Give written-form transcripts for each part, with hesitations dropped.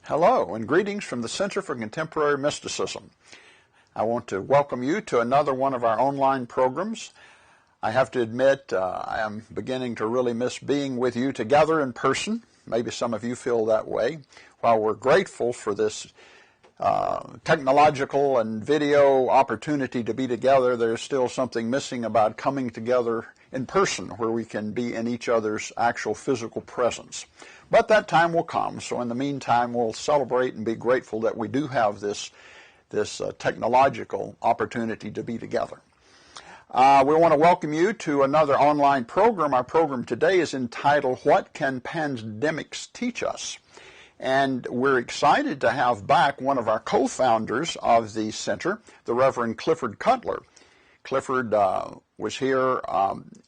Hello, and greetings from the Center for Contemporary Mysticism. I want to welcome you to another one of our online programs. I have to admit, I am beginning to really miss being with you together in person. Maybe some of you feel that way. While we're grateful for this technological and video opportunity to be together, there's still something missing about coming together in person where we can be in each other's actual physical presence. But that time will come, so in the meantime we'll celebrate and be grateful that we do have this technological opportunity to be together. We want to welcome you to another online program. Our program today is entitled, What Can Pandemics Teach Us? And we're excited to have back one of our co-founders of the center, the Reverend Clifford Cutler. Clifford was here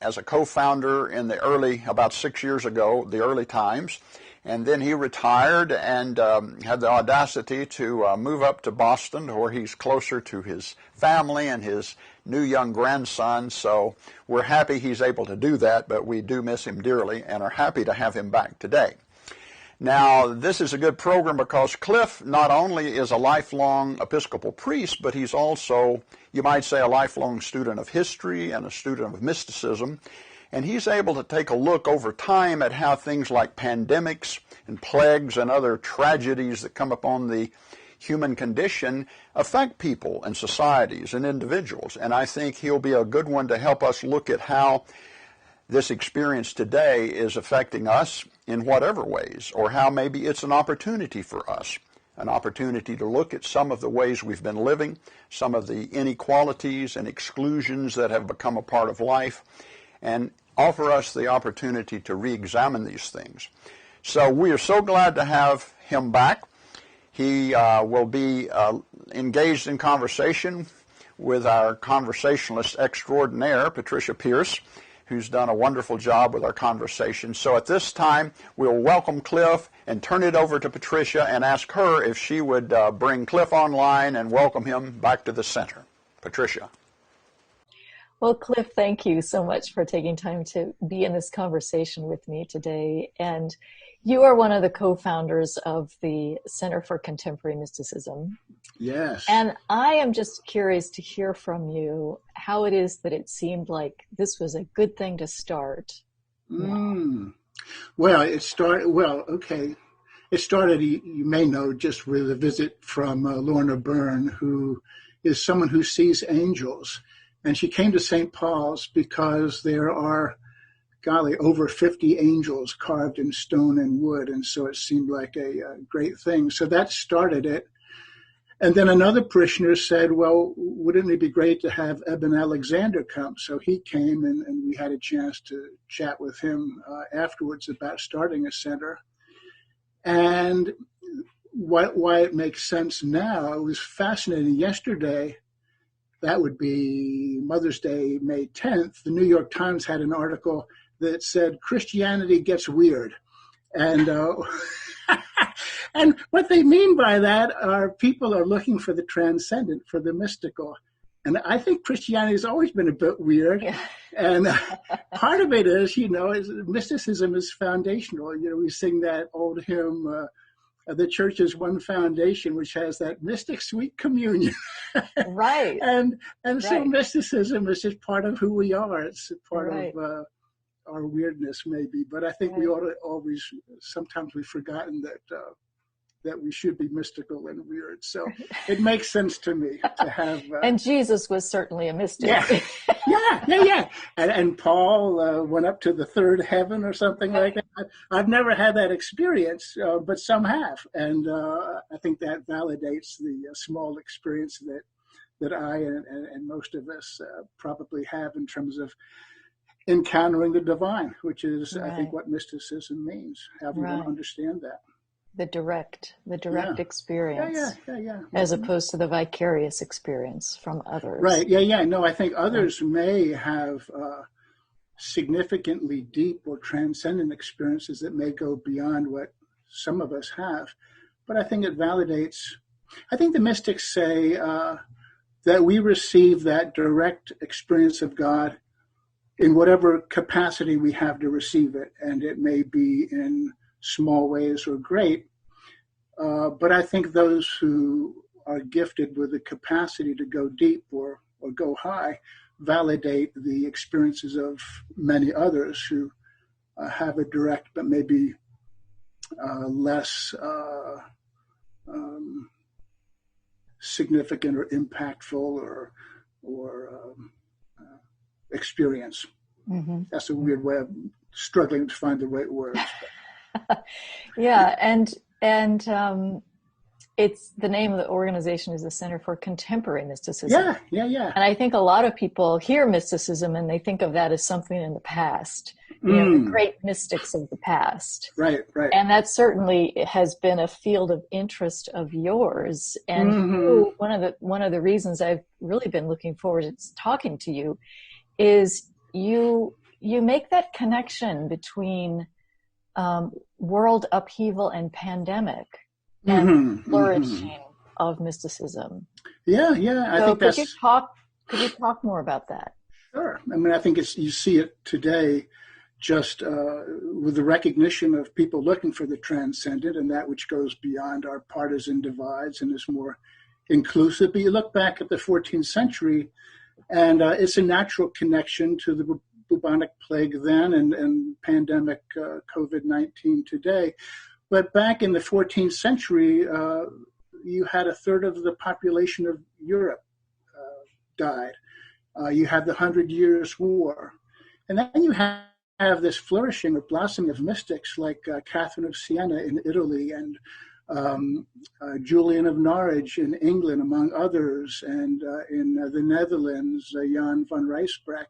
as a co-founder in the about 6 years ago, the early times, and then he retired and had the audacity to move up to Boston, where he's closer to his family and his new young grandson. So we're happy he's able to do that, but we do miss him dearly and are happy to have him back today. Now, this is a good program because Cliff not only is a lifelong Episcopal priest, but he's also, you might say, a lifelong student of history and a student of mysticism. And he's able to take a look over time at how things like pandemics and plagues and other tragedies that come upon the human condition affect people and societies and individuals. And I think he'll be a good one to help us look at how this experience today is affecting us in whatever ways, or how maybe it's an opportunity for us, an opportunity to look at some of the ways we've been living, some of the inequalities and exclusions that have become a part of life, and offer us the opportunity to re-examine these things. So we are so glad to have him back. He will be engaged in conversation with our conversationalist extraordinaire, Patricia Pierce, who's done a wonderful job with our conversation. So at this time, we'll welcome Cliff and turn it over to Patricia and ask her if she would bring Cliff online and welcome him back to the center. Patricia. Well, Cliff, thank you so much for taking time to be in this conversation with me today. And you are one of the co-founders of the Center for Contemporary Mysticism. Yes. And I am just curious to hear from you how it is that it seemed like this was a good thing to start. Well, it started, It started, you may know, just with a visit from Lorna Byrne, who is someone who sees angels. And she came to St. Paul's because there are, over 50 angels carved in stone and wood. And so it seemed like a great thing. So that started it. And then another parishioner said, well, wouldn't it be great to have Eben Alexander come? So he came and we had a chance to chat with him afterwards about starting a center. And why it makes sense now, it was fascinating. Yesterday, that would be Mother's Day, May 10th, the New York Times had an article that said Christianity gets weird. And and what they mean by that are people are looking for the transcendent, for the mystical. And I think Christianity has always been a bit weird. Yeah. And part of it is, mysticism is foundational. We sing that old hymn, the church is one foundation, which has that mystic sweet communion. Right. And so mysticism is just part of who we are. It's part of our weirdness, maybe. But I think we ought to always, sometimes we've forgotten that we should be mystical and weird. So it makes sense to me to have... and Jesus was certainly a mystic. Yeah. And Paul went up to the third heaven or something like that. I've never had that experience, but some have. And I think that validates the small experience that I and most of us probably have in terms of encountering the divine, which is, I think, what mysticism means. How we want to understand that. The direct experience. Yeah. As opposed to the vicarious experience from others. Right, yeah. No, I think others may have significantly deep or transcendent experiences that may go beyond what some of us have. But I think it validates, I think the mystics say that we receive that direct experience of God in whatever capacity we have to receive it. And it may be in small ways or great. But I think those who are gifted with the capacity to go deep or go high validate the experiences of many others who have a direct but maybe less significant or impactful or experience. Mm-hmm. That's a weird way of struggling to find the right words. Yeah, and it's the name of the organization is the Center for Contemporary Mysticism. Yeah. And I think a lot of people hear mysticism and they think of that as something in the past, you know, the great mystics of the past. Right. And that certainly has been a field of interest of yours. And one of the reasons I've really been looking forward to talking to you is you make that connection between world upheaval and pandemic and flourishing of mysticism. Yeah. I think that's. Could you talk more about that? Sure. I mean, I think you see it today, just with the recognition of people looking for the transcendent and that which goes beyond our partisan divides and is more inclusive. But you look back at the 14th century, and it's a natural connection to the bubonic plague then and pandemic COVID-19 today. But back in the 14th century, you had a third of the population of Europe died. You had the 100 Years' War. And then you have this flourishing or blossoming of mystics like Catherine of Siena in Italy and Julian of Norwich in England, among others, and in the Netherlands, Jan van Rijsbroek,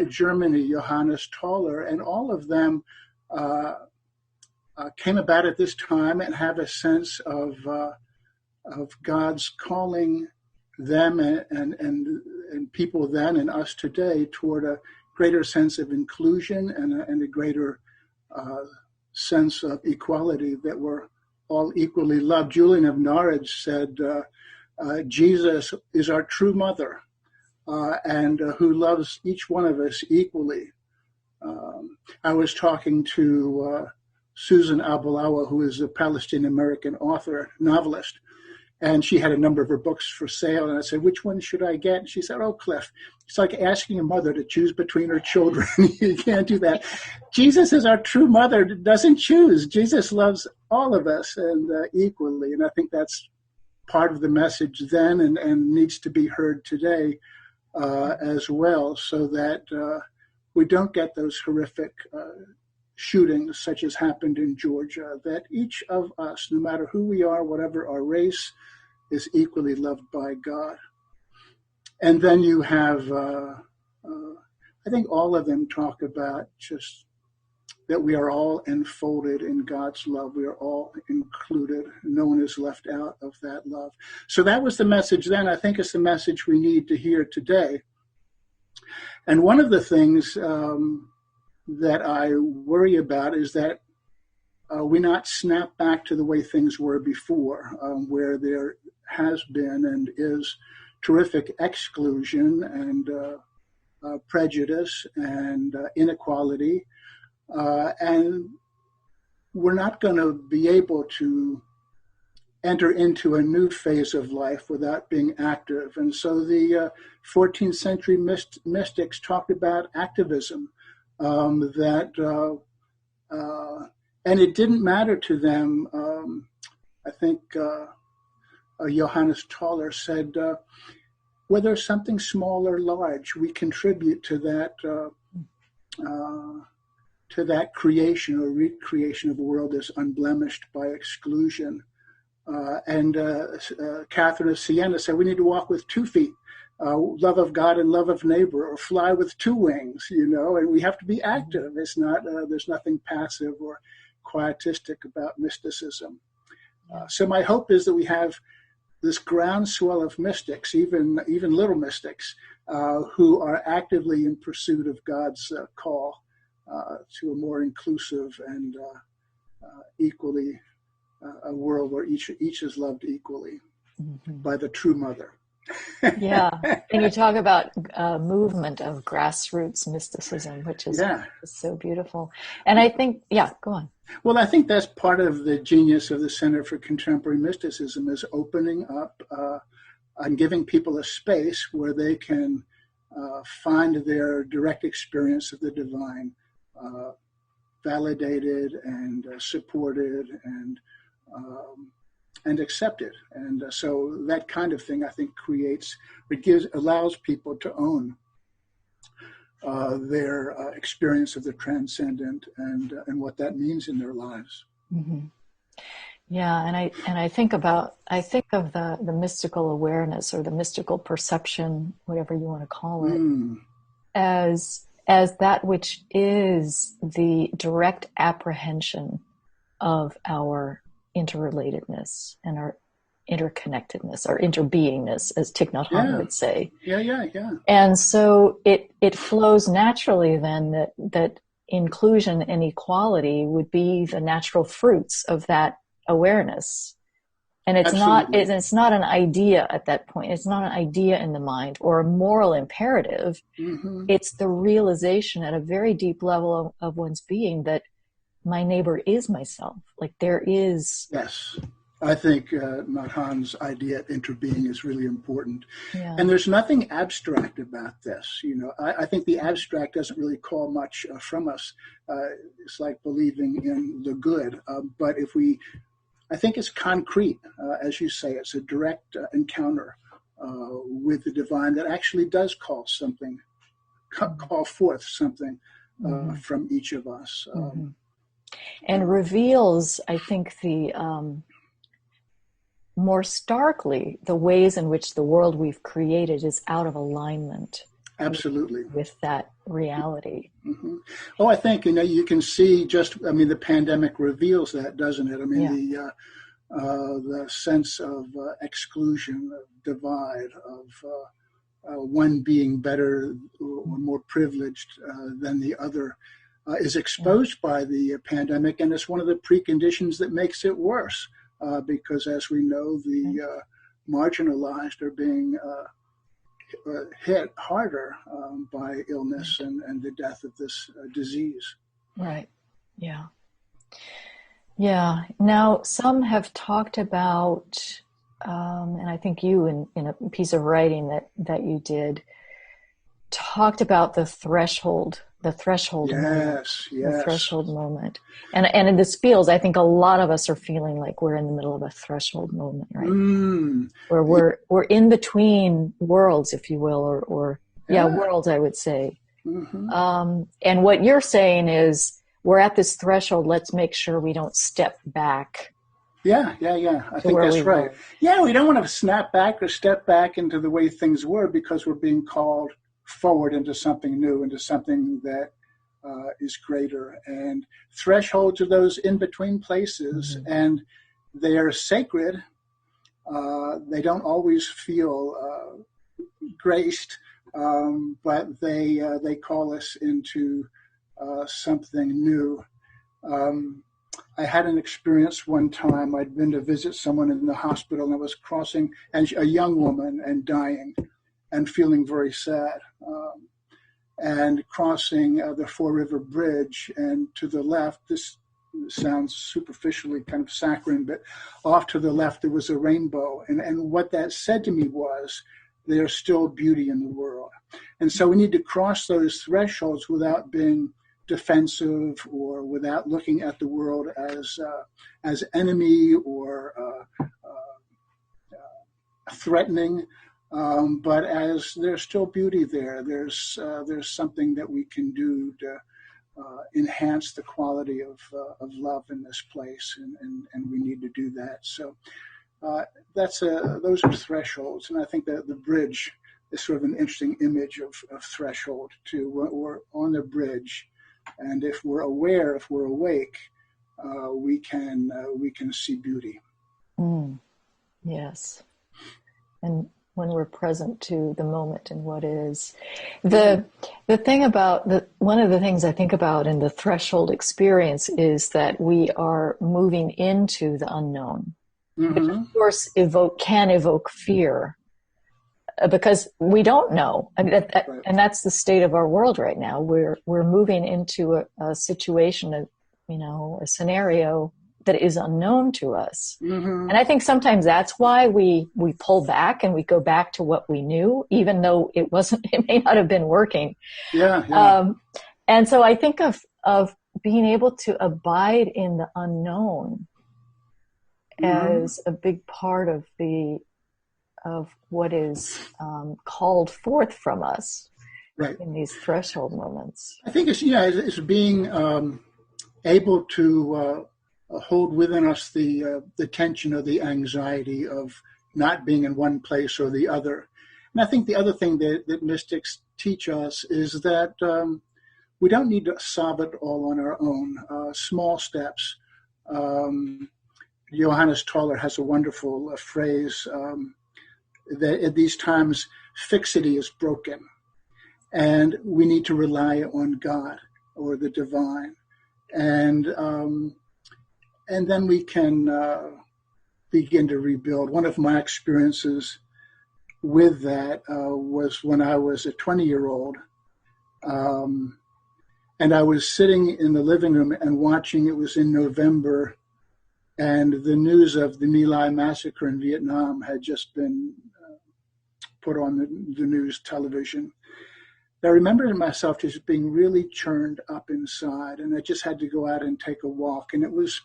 Germany, Johannes Tauler, and all of them came about at this time and have a sense of God's calling them and people then and us today toward a greater sense of inclusion and a greater sense of equality, that we're all equally loved. Julian of Norwich said, Jesus is our true mother and who loves each one of us equally. I was talking to Susan Abulawa, who is a Palestinian-American author, novelist, and she had a number of her books for sale. And I said, which one should I get? And she said, oh, Cliff, it's like asking a mother to choose between her children. You can't do that. Jesus is our true mother, doesn't choose. Jesus loves all of us and equally. And I think that's part of the message then and needs to be heard today as well, so that we don't get those horrific shootings such as happened in Georgia, that each of us, no matter who we are, whatever our race, is equally loved by God. And then you have, I think all of them talk about just that we are all enfolded in God's love. We are all included. No one is left out of that love. So that was the message then. I think it's the message we need to hear today. And one of the things that I worry about is that we not snap back to the way things were before, where there has been and is terrific exclusion and prejudice and inequality. And we're not going to be able to enter into a new phase of life without being active. And so the 14th century mystics talked about activism, and it didn't matter to them. I think Johannes Tauler said, whether something small or large, we contribute to that creation or recreation of a world that's unblemished by exclusion. And Catherine of Siena said, we need to walk with 2 feet, love of God and love of neighbor, or fly with 2 wings, and we have to be active. It's not, there's nothing passive or quietistic about mysticism. So my hope is that we have this groundswell of mystics, even little mystics, who are actively in pursuit of God's call to a more inclusive and equally a world where each is loved equally by the true mother. Yeah. And you talk about a movement of grassroots mysticism, which is so beautiful. And I think, go on. Well, I think that's part of the genius of the Center for Contemporary Mysticism, is opening up and giving people a space where they can find their direct experience of the divine validated and supported and accepted. And so that kind of thing, I think, allows people to own their experience of the transcendent and what that means in their lives. Mm-hmm. Yeah, and I think of the mystical awareness or the mystical perception, whatever you want to call it, as that which is the direct apprehension of our interrelatedness and our interconnectedness, our interbeingness, as Thich Nhat Hanh would say. Yeah. And so it flows naturally then that inclusion and equality would be the natural fruits of that awareness. And it's not an idea at that point. It's not an idea in the mind or a moral imperative. Mm-hmm. It's the realization at a very deep level of one's being that my neighbor is myself. Like there is. Yes. I think Nhat Hanh's idea of interbeing is really important. Yeah. And there's nothing abstract about this. I think the abstract doesn't really call much from us. It's like believing in the good. But I think it's concrete, as you say. It's a direct encounter with the divine that actually does call forth something from each of us. And reveals, I think, the more starkly the ways in which the world we've created is out of alignment. Absolutely. With that reality. Mm-hmm. Oh, I think, you can see the pandemic reveals that, doesn't it? The sense of exclusion, of divide, of one being better or more privileged than the other is exposed by the pandemic. And it's one of the preconditions that makes it worse. Because as we know, the marginalized are being hit harder by illness and the death of this disease. Right. Yeah. Yeah. Now, some have talked about, and I think you in a piece of writing that you did, talked about the threshold moment. The threshold moment. And in this feels, I think a lot of us are feeling like we're in the middle of a threshold moment, right? Where we're in between worlds, if you will, or worlds, I would say. Mm-hmm. And what you're saying is we're at this threshold. Let's make sure we don't step back. Yeah. I think that's right. Yeah, we don't want to snap back or step back into the way things were because we're being called forward into something new, into something that is greater. And thresholds are those in-between places, and they are sacred. They don't always feel graced, but they call us into something new. I had an experience one time. I'd been to visit someone in the hospital, and I was crossing, and a young woman, and dying, and feeling very sad, and crossing the Four River Bridge, and to the left, this sounds superficially kind of saccharine, but off to the left there was a rainbow, and what that said to me was, there's still beauty in the world. And so we need to cross those thresholds without being defensive or without looking at the world as enemy or threatening. But as there's still beauty there, there's something that we can do to enhance the quality of love in this place, and we need to do that. So those are thresholds, and I think that the bridge is sort of an interesting image of threshold too. We're on the bridge, and if we're aware, if we're awake, we can see beauty. Yes, and when we're present to the moment and what is. The thing about one of the things I think about in the threshold experience is that we are moving into the unknown, which of course can evoke fear. because we don't know. I mean, Right. and that's the state of our world right now. We're moving into a situation, a scenario that is unknown to us. Mm-hmm. And I think sometimes that's why we pull back and we go back to what we knew, even though it may not have been working. Yeah. And so I think of being able to abide in the unknown as a big part of what is called forth from us, right. in these threshold moments. I think it's being able to hold within us the tension or the anxiety of not being in one place or the other. And I think the other thing that mystics teach us is that we don't need to solve it all on our own. Small steps. Johannes Tauler has a wonderful phrase that at these times fixity is broken, and we need to rely on God or the divine, and then we can begin to rebuild. One of my experiences with that was when I was a 20-year-old, and I was sitting in the living room and watching. It was in November, and the news of the My Lai massacre in Vietnam had just been put on the news television. I remember myself just being really churned up inside, and I just had to go out and take a walk. And it was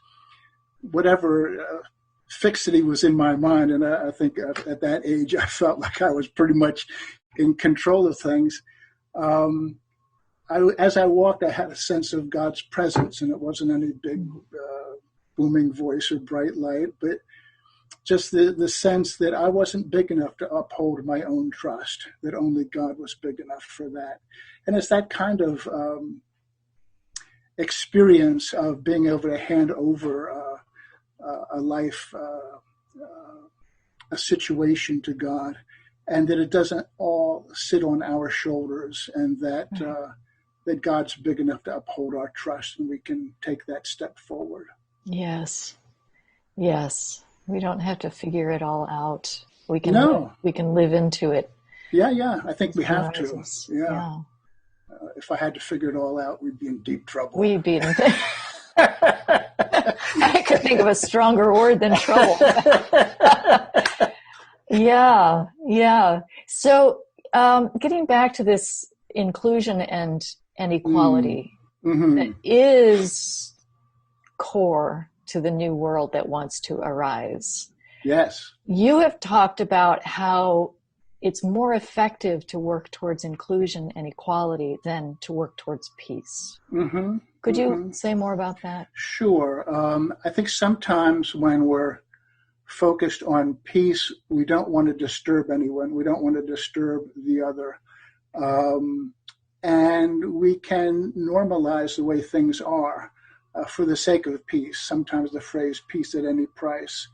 whatever fixity was in my mind. And I think at that age, I felt like I was pretty much in control of things. As I walked, I had a sense of God's presence, and it wasn't any big booming voice or bright light, but just the sense that I wasn't big enough to uphold my own trust, that only God was big enough for that. And it's that kind of experience of being able to hand over a life, a situation to God, and that it doesn't all sit on our shoulders, and that that God's big enough to uphold our trust, and we can take that step forward. Yes. We don't have to figure it all out. We can live into it. Yeah. I think we have to. Yeah. If I had to figure it all out, we'd be in deep trouble. We'd be in. I could think of a stronger word than trouble. Yeah. So, getting back to this inclusion and equality that is core to the new world that wants to arise. Yes. You have talked about how it's more effective to work towards inclusion and equality than to work towards peace. Could you say more about that? Sure. I think sometimes when we're focused on peace, we don't want to disturb anyone. We don't want to disturb the other. And we can normalize the way things are for the sake of peace. Sometimes the phrase peace at any price.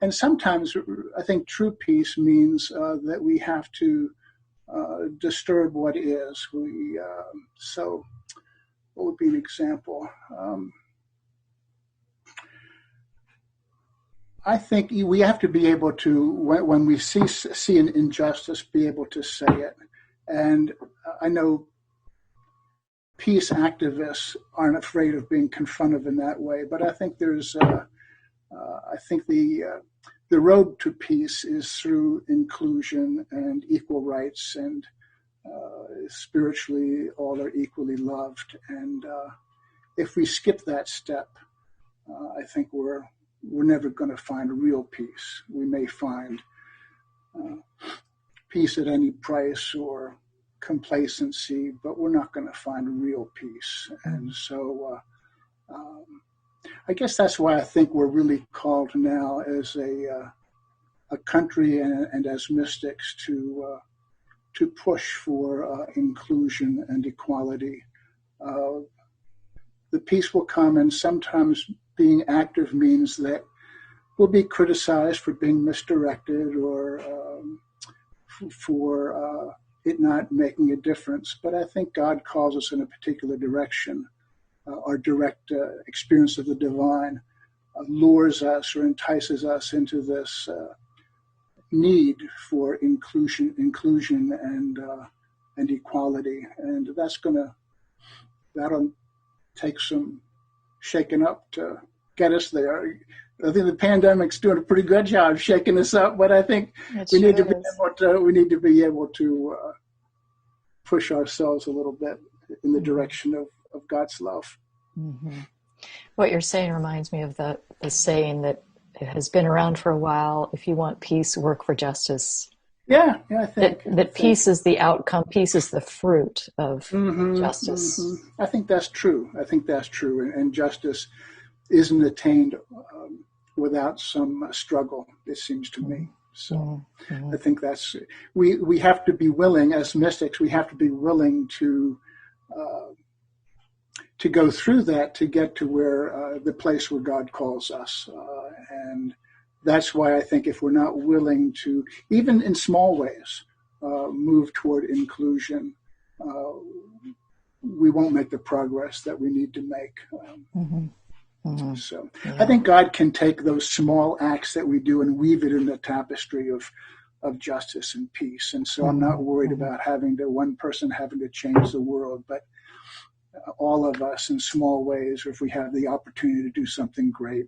And sometimes I think true peace means that we have to disturb what is. So what would be an example? I think we have to be able to, when we see an injustice, be able to say it. And I know peace activists aren't afraid of being confronted in that way, but I think I think the road to peace is through inclusion and equal rights, and spiritually all are equally loved. And if we skip that step, I think we're never going to find real peace. We may find peace at any price or complacency, but we're not going to find real peace. And so I guess that's why I think we're really called now as a country and as mystics to push for inclusion and equality. The peace will come, and sometimes being active means that we'll be criticized for being misdirected or for it not making a difference. But I think God calls us in a particular direction. Our direct experience of the divine lures us or entices us into this need for inclusion and equality, and that'll take some shaking up to get us there. I think the pandemic's doing a pretty good job shaking us up, but I think we need to be able to push ourselves a little bit in the direction of God's love. Mm-hmm. What you're saying reminds me of the saying that has been around for a while: if you want peace, work for justice. Yeah, I think that peace is the outcome, peace is the fruit of justice. Mm-hmm. I think that's true. And justice isn't attained without some struggle, it seems to me. So I think that's, we have to be willing, as mystics, we have to be willing to go through that to get to where the place where God calls us. And that's why I think if we're not willing to, even in small ways, move toward inclusion, we won't make the progress that we need to make. So I think God can take those small acts that we do and weave it in the tapestry of justice and peace. And so I'm not worried about one person having to change the world, but all of us in small ways, or if we have the opportunity to do something great,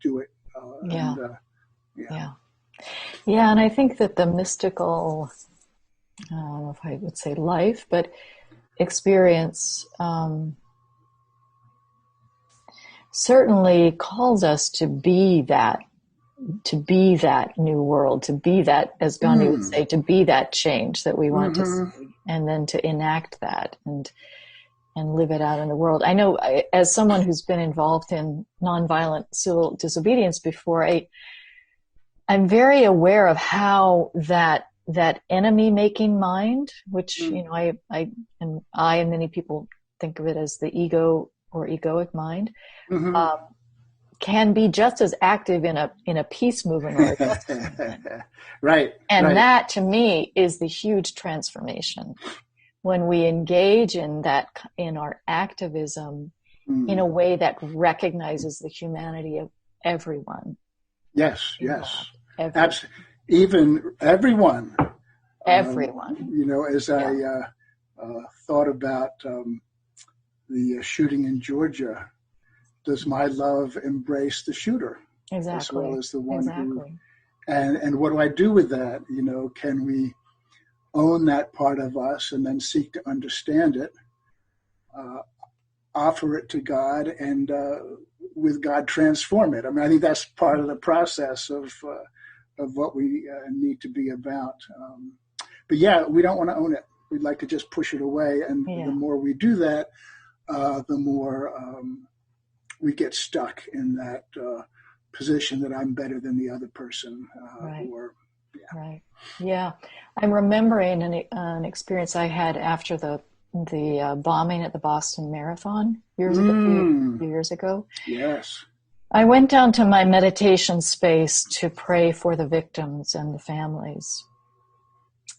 do it. And I think that the mystical, I don't know if I would say life, but experience certainly calls us to be that new world, to be that, as Gandhi would say, to be that change that we want to see, and then to enact that and live it out in the world. I know, as someone who's been involved in nonviolent civil disobedience before, I'm very aware of how that enemy-making mind, which I and many people think of it as the ego or egoic mind, can be just as active in a peace movement or a justice movement. Right. That, to me, is the huge transformation. When we engage in our activism in a way that recognizes the humanity of everyone. Yes. Absolutely. Even everyone. Everyone. As I thought about the shooting in Georgia, does my love embrace the shooter? Exactly. As well as the one who... And what do I do with that? Can we own that part of us and then seek to understand it, offer it to God, and with God transform it? I mean, I think that's part of the process of what we need to be about. But we don't want to own it. We'd like to just push it away. And the more we do that, the more we get stuck in that position that I'm better than the other person. Right. Yeah. I'm remembering an experience I had after the bombing at the Boston Marathon a few years ago. Yes. I went down to my meditation space to pray for the victims and the families.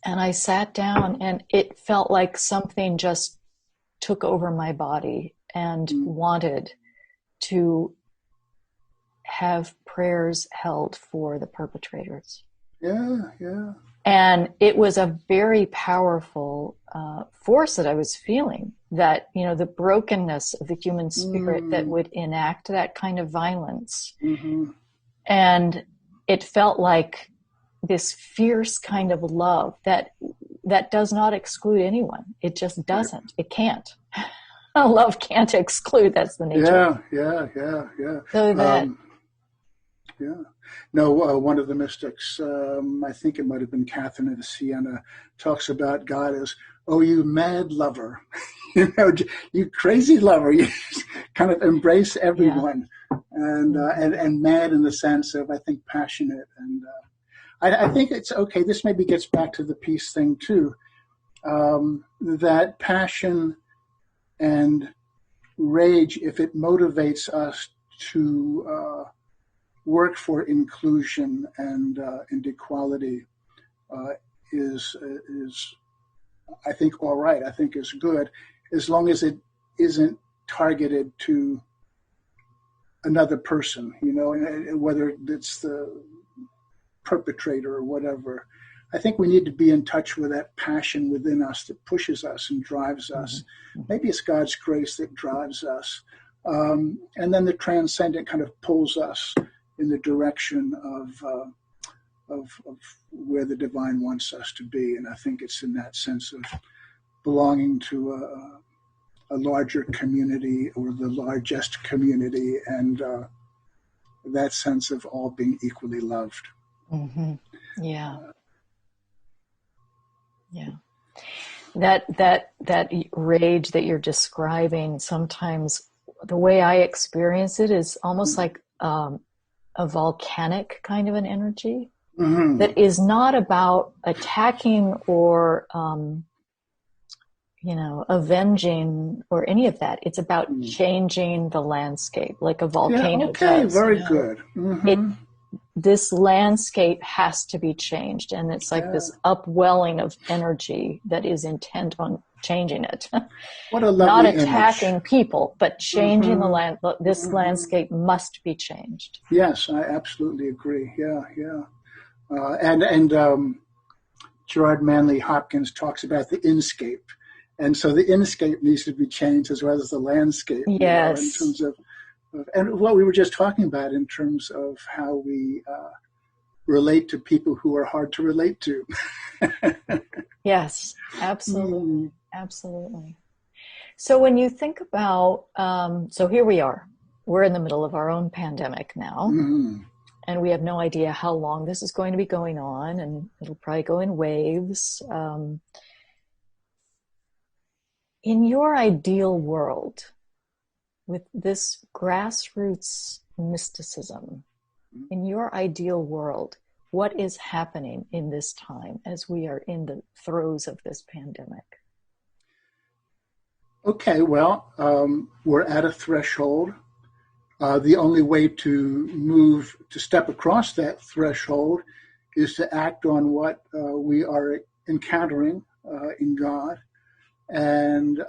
And I sat down, and it felt like something just took over my body and wanted to have prayers held for the perpetrators. Yeah. And it was a very powerful force that I was feeling, that, the brokenness of the human spirit that would enact that kind of violence. And it felt like this fierce kind of love that does not exclude anyone. It just doesn't. It can't. Love can't exclude. That's the nature. Yeah. So that... No, one of the mystics, I think it might have been Catherine of Siena, talks about God as, oh, you mad lover, you crazy lover. You kind of embrace everyone, and mad in the sense of, I think, passionate. And I think it's okay. This maybe gets back to the peace thing too. That passion and rage, if it motivates us to work for inclusion and equality, is I think all right. I think is good, as long as it isn't targeted to another person. Whether it's perpetrator or whatever. I think we need to be in touch with that passion within us that pushes us and drives us. Maybe it's God's grace that drives us. And then the transcendent kind of pulls us in the direction of where the divine wants us to be. And I think it's in that sense of belonging to a larger community or the largest community, and that sense of all being equally loved. Mm-hmm. Yeah. Yeah. That rage that you're describing, sometimes the way I experience it is almost like a volcanic kind of an energy that is not about attacking or avenging or any of that. It's about changing the landscape, like a volcano does. Very good. This landscape has to be changed, and it's like this upwelling of energy that is intent on changing it. What a lovely Not attacking image. People, but changing the land. This landscape must be changed. Yes, I absolutely agree. Yeah. And Gerard Manley Hopkins talks about the inscape. And so the inscape needs to be changed as well as the landscape. Yes. In terms of, and what we were just talking about in terms of how we relate to people who are hard to relate to. Yes, absolutely. Absolutely. So when you think about, so here we are, we're in the middle of our own pandemic now, and we have no idea how long this is going to be going on, and it'll probably go in waves. In your ideal world, with this grassroots mysticism, in your ideal world, what is happening in this time as we are in the throes of this pandemic? Okay, well, we're at a threshold. The only way to step across that threshold is to act on what we are encountering in God, and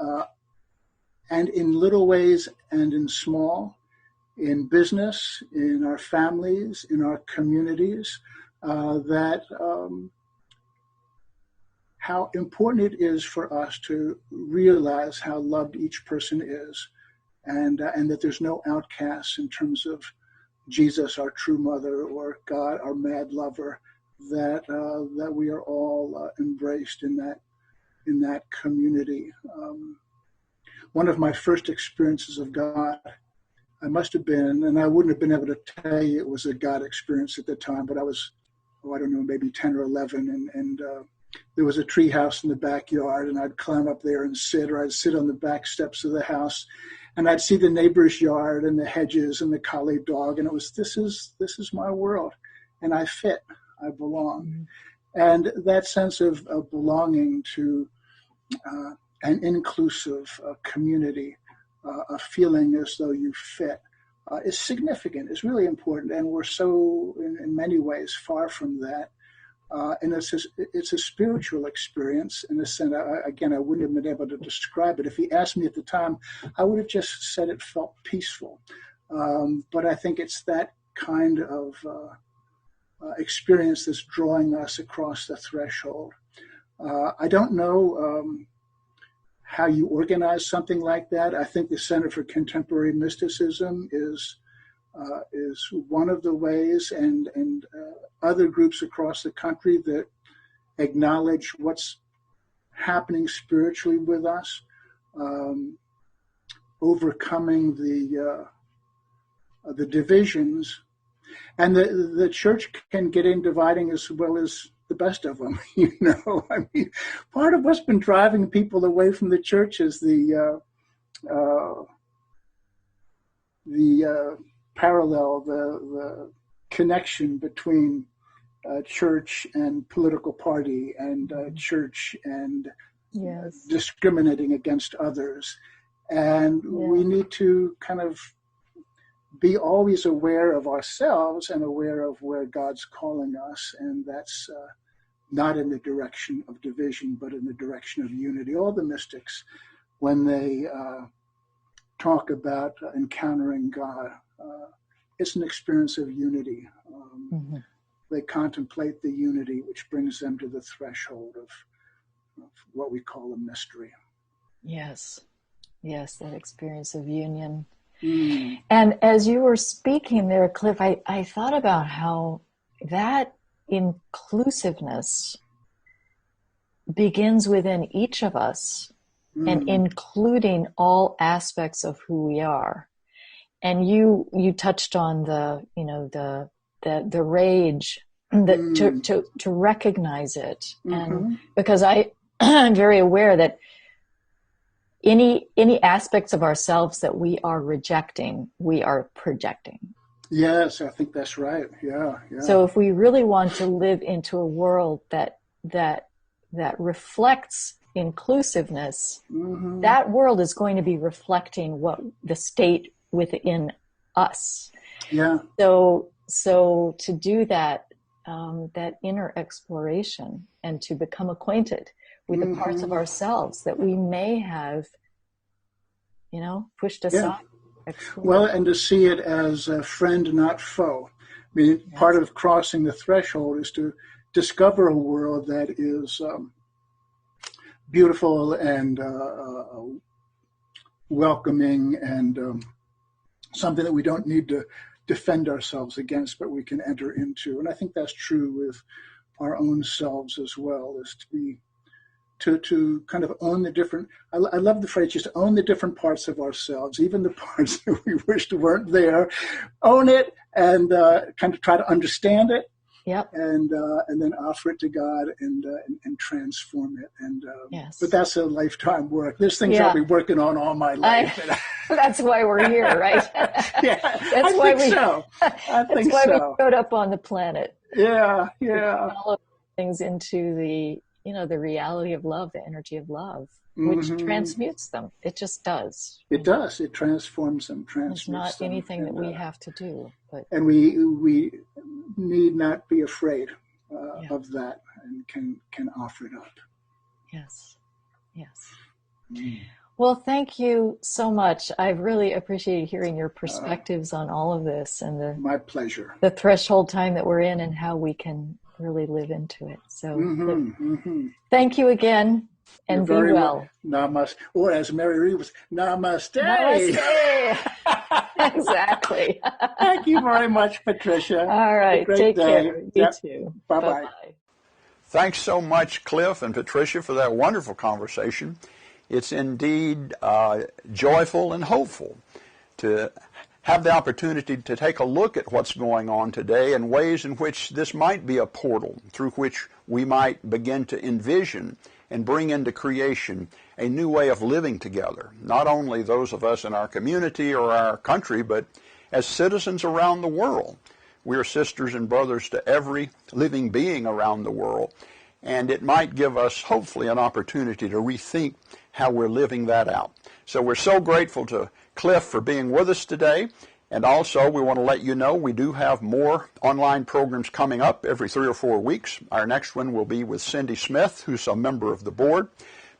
in little ways and in small, in business, in our families, in our communities, how important it is for us to realize how loved each person is, and that there's no outcasts in terms of Jesus, our true mother, or God, our mad lover, that we are all embraced in that community. One of my first experiences of God, I must have been, and I wouldn't have been able to tell you it was a God experience at the time, but I was, I don't know, maybe 10 or 11, and there was a tree house in the backyard, and I'd climb up there and sit, or I'd sit on the back steps of the house, and I'd see the neighbor's yard and the hedges and the collie dog, and it was, this is my world, and I fit, I belong. And that sense of belonging to an inclusive community, a feeling as though you fit, is significant, is really important, and we're so, in many ways, far from that. And it's a spiritual experience in a sense. Again, I wouldn't have been able to describe it. If he asked me at the time, I would have just said it felt peaceful. But I think it's that kind of experience that's drawing us across the threshold. I don't know how you organize something like that. I think the Center for Contemporary Mysticism is one of the ways, and other groups across the country that acknowledge what's happening spiritually with us, overcoming the divisions, and the church can get in dividing as well as the best of them. I mean, part of what's been driving people away from the church is the parallel, the connection between church and political party, and church and discriminating against others. And we need to kind of be always aware of ourselves and aware of where God's calling us. And that's not in the direction of division, but in the direction of unity. All the mystics, when they talk about encountering God, it's an experience of unity. they contemplate the unity which brings them to the threshold of what we call a mystery. Yes, that experience of union. And as you were speaking there, Cliff, I thought about how that inclusiveness begins within each of us and including all aspects of who we are. And you touched on the rage, to recognize it. And because I'm very aware that any aspects of ourselves that we are rejecting, we are projecting. Yes, I think that's right. Yeah. So if we really want to live into a world that reflects inclusiveness, that world is going to be reflecting what the state within us. Yeah. So to do that, that inner exploration and to become acquainted with the parts of ourselves that we may have, pushed aside. Yeah. Well, and to see it as a friend, not foe. I mean, part of crossing the threshold is to discover a world that is beautiful and welcoming and something that we don't need to defend ourselves against, but we can enter into. And I think that's true with our own selves as well, is to kind of own the different, I love the phrase, just own the different parts of ourselves, even the parts that we wished weren't there. Own it and kind of try to understand it. Yep. And then offer it to God and transform it. And yes. But that's a lifetime work. There's things I'll be working on all my life. That's why we're here, right? Yeah, that's I think so. That's why we showed up on the planet. Yeah. All of things into the the reality of love, the energy of love, which transmutes them. It just does. It does. It transforms them. It's not anything that we have to do. And we need not be afraid of that, and can offer it up. Yes. Well, thank you so much. I've really appreciated hearing your perspectives on all of this and my pleasure. The threshold time that we're in and how we can really live into it. So thank you again, and be well. Namaste. Or as Mary Reed was, namaste. Namaste. Exactly. Thank you very much, Patricia. All right. Take care. You too. Bye-bye. Thanks so much, Cliff and Patricia, for that wonderful conversation. It's indeed joyful and hopeful to have the opportunity to take a look at what's going on today and ways in which this might be a portal through which we might begin to envision and bring into creation a new way of living together, not only those of us in our community or our country, but as citizens around the world. We are sisters and brothers to every living being around the world, and it might give us, hopefully, an opportunity to rethink how we're living that out. So we're so grateful to Cliff for being with us today. And also, we want to let you know we do have more online programs coming up every 3 or 4 weeks. Our next one will be with Cindy Smith, who's a member of the board.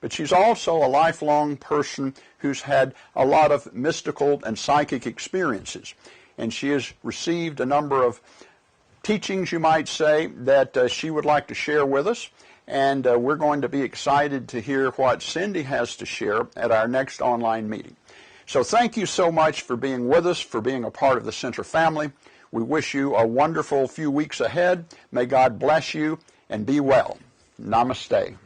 But she's also a lifelong person who's had a lot of mystical and psychic experiences. And she has received a number of teachings, you might say, that she would like to share with us. And we're going to be excited to hear what Cindy has to share at our next online meeting. So thank you so much for being with us, for being a part of the Center family. We wish you a wonderful few weeks ahead. May God bless you and be well. Namaste.